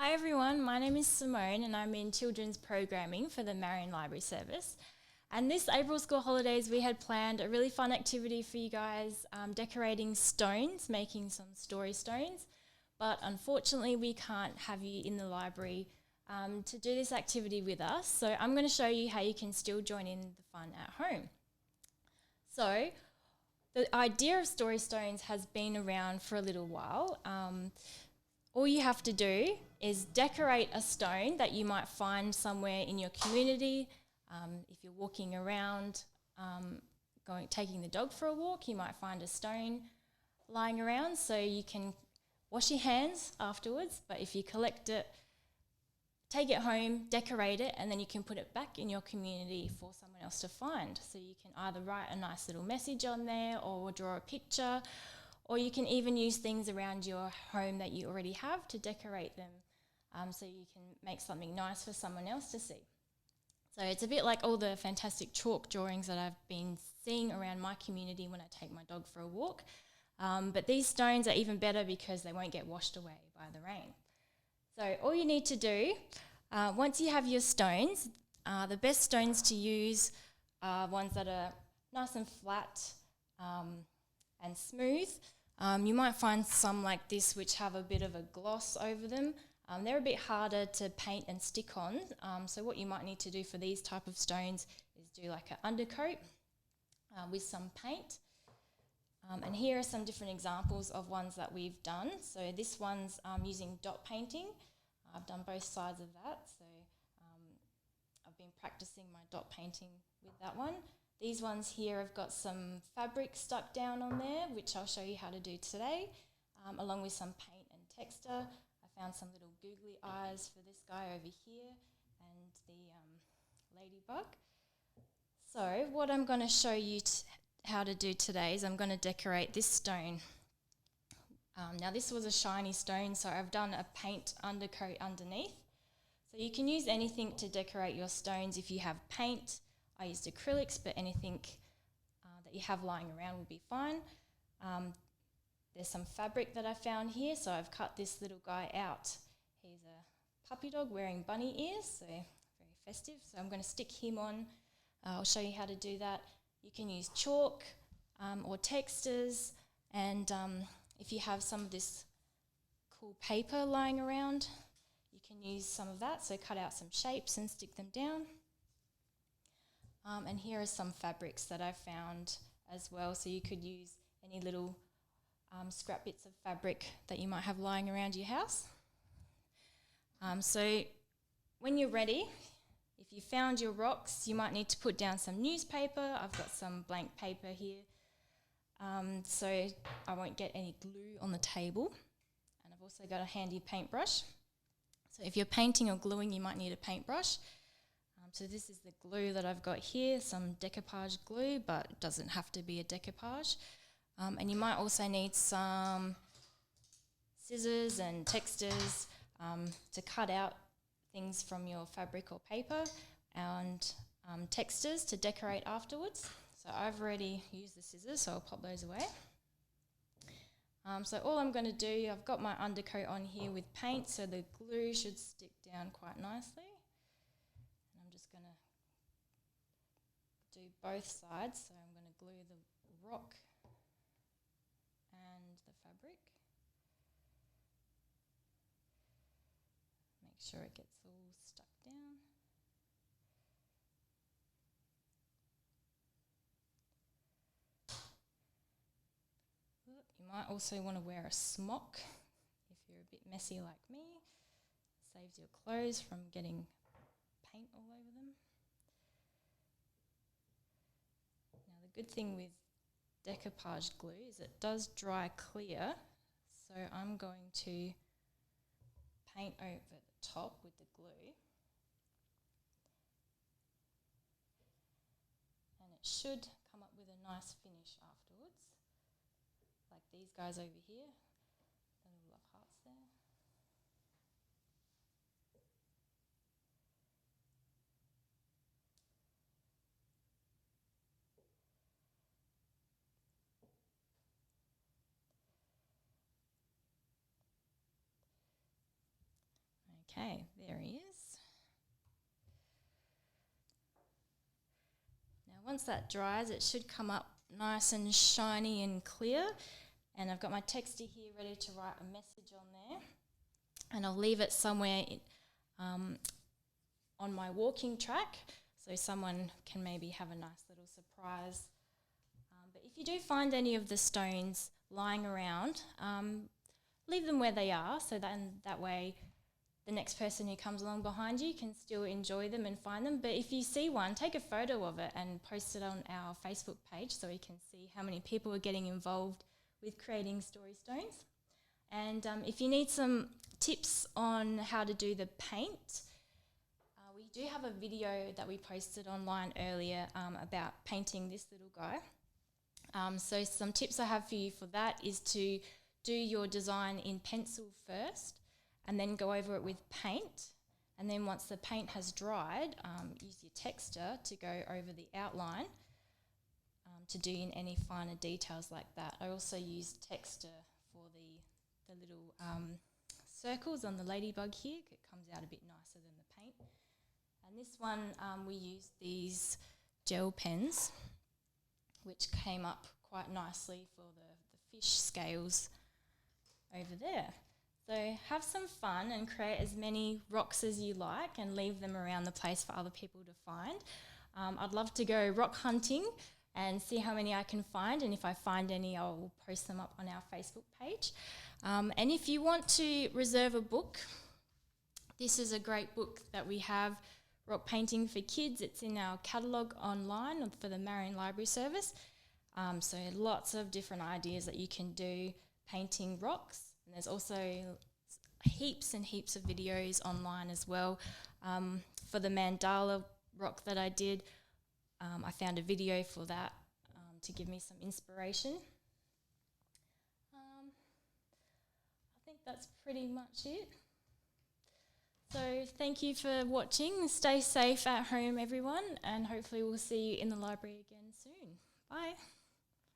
Hi everyone, my name is Simone and I'm in children's programming for the Marion Library Service. And this April school holidays we had planned a really fun activity for you guys, decorating stones, making some story stones. But unfortunately we can't have you in the library to do this activity with us. So I'm going to show you how you can still join in the fun at home. So the idea of story stones has been around for a little while. All you have to do is decorate a stone that you might find somewhere in your community. If you're walking around, taking the dog for a walk, you might find a stone lying around, so you can wash your hands afterwards. But if you collect it, take it home, decorate it, and then you can put it back in your community for someone else to find. So you can either write a nice little message on there or draw a picture, or you can even use things around your home that you already have to decorate them, so you can make something nice for someone else to see. So it's a bit like all the fantastic chalk drawings that I've been seeing around my community when I take my dog for a walk. But these stones are even better because they won't get washed away by the rain. So all you need to do, once you have your stones, the best stones to use are ones that are nice and flat and smooth. You might find some like this which have a bit of a gloss over them. They're a bit harder to paint and stick on, so what you might need to do for these type of stones is do like an undercoat with some paint. And here are some different examples of ones that we've done. So this one's using dot painting. I've done both sides of that, so I've been practicing my dot painting with that one. These ones here have got some fabric stuck down on there, which I'll show you how to do today, along with some paint and texture. I found some little googly eyes for this guy over here and the ladybug. So what I'm going to show you how to do today is I'm going to decorate this stone. Now this was a shiny stone, so I've done a paint undercoat underneath. So you can use anything to decorate your stones. If you have paint, I used acrylics, but anything that you have lying around will be fine. There's some fabric that I found here, so I've cut this little guy out. He's a puppy dog wearing bunny ears, so very festive. So I'm going to stick him on. I'll show you how to do that. You can use chalk or textures, and if you have some of this cool paper lying around, you can use some of that. So cut out some shapes and stick them down. And here are some fabrics that I found as well. So you could use any little scrap bits of fabric that you might have lying around your house. So when you're ready, if you found your rocks, you might need to put down some newspaper. I've got some blank paper here, so I won't get any glue on the table. And I've also got a handy paintbrush. So if you're painting or gluing, you might need a paintbrush. So this is the glue that I've got here, some decoupage glue, but it doesn't have to be a decoupage. And you might also need some scissors and textures to cut out things from your fabric or paper, and textures to decorate afterwards. So I've already used the scissors, so I'll pop those away. So all I'm going to do, I've got my undercoat on here with paint, so the glue should stick down quite nicely. And I'm just going to do both sides, so I'm going to glue the rock and the fabric. Make sure it gets all stuck down. You might also want to wear a smock if you're a bit messy like me. It saves your clothes from getting paint all over them. Now the good thing with decoupage glue is it does dry clear, so I'm going to paint over the top with the glue, and it should come up with a nice finish afterwards, like these guys over here, the little love hearts there. Okay, there he is. Now once that dries, it should come up nice and shiny and clear. And I've got my texter here ready to write a message on there. And I'll leave it somewhere on my walking track so someone can maybe have a nice little surprise. But if you do find any of the stones lying around, leave them where they are, so that way the next person who comes along behind you can still enjoy them and find them. But if you see one, take a photo of it and post it on our Facebook page so we can see how many people are getting involved with creating story stones. And if you need some tips on how to do the paint, we do have a video that we posted online earlier about painting this little guy. So some tips I have for you for that is to do your design in pencil first and then go over it with paint. And then once the paint has dried, use your texter to go over the outline to do in any finer details like that. I also use texter for the little circles on the ladybug here. It comes out a bit nicer than the paint. And this one, we used these gel pens, which came up quite nicely for the fish scales over there. So have some fun and create as many rocks as you like and leave them around the place for other people to find. I'd love to go rock hunting and see how many I can find, and if I find any, I'll post them up on our Facebook page. And if you want to reserve a book, this is a great book that we have, Rock Painting for Kids. It's in our catalogue online for the Marion Library Service. So lots of different ideas that you can do painting rocks. And there's also heaps and heaps of videos online as well. For the mandala rock that I did, I found a video for that to give me some inspiration. I think that's pretty much it. So thank you for watching. Stay safe at home, everyone, and hopefully we'll see you in the library again soon. Bye.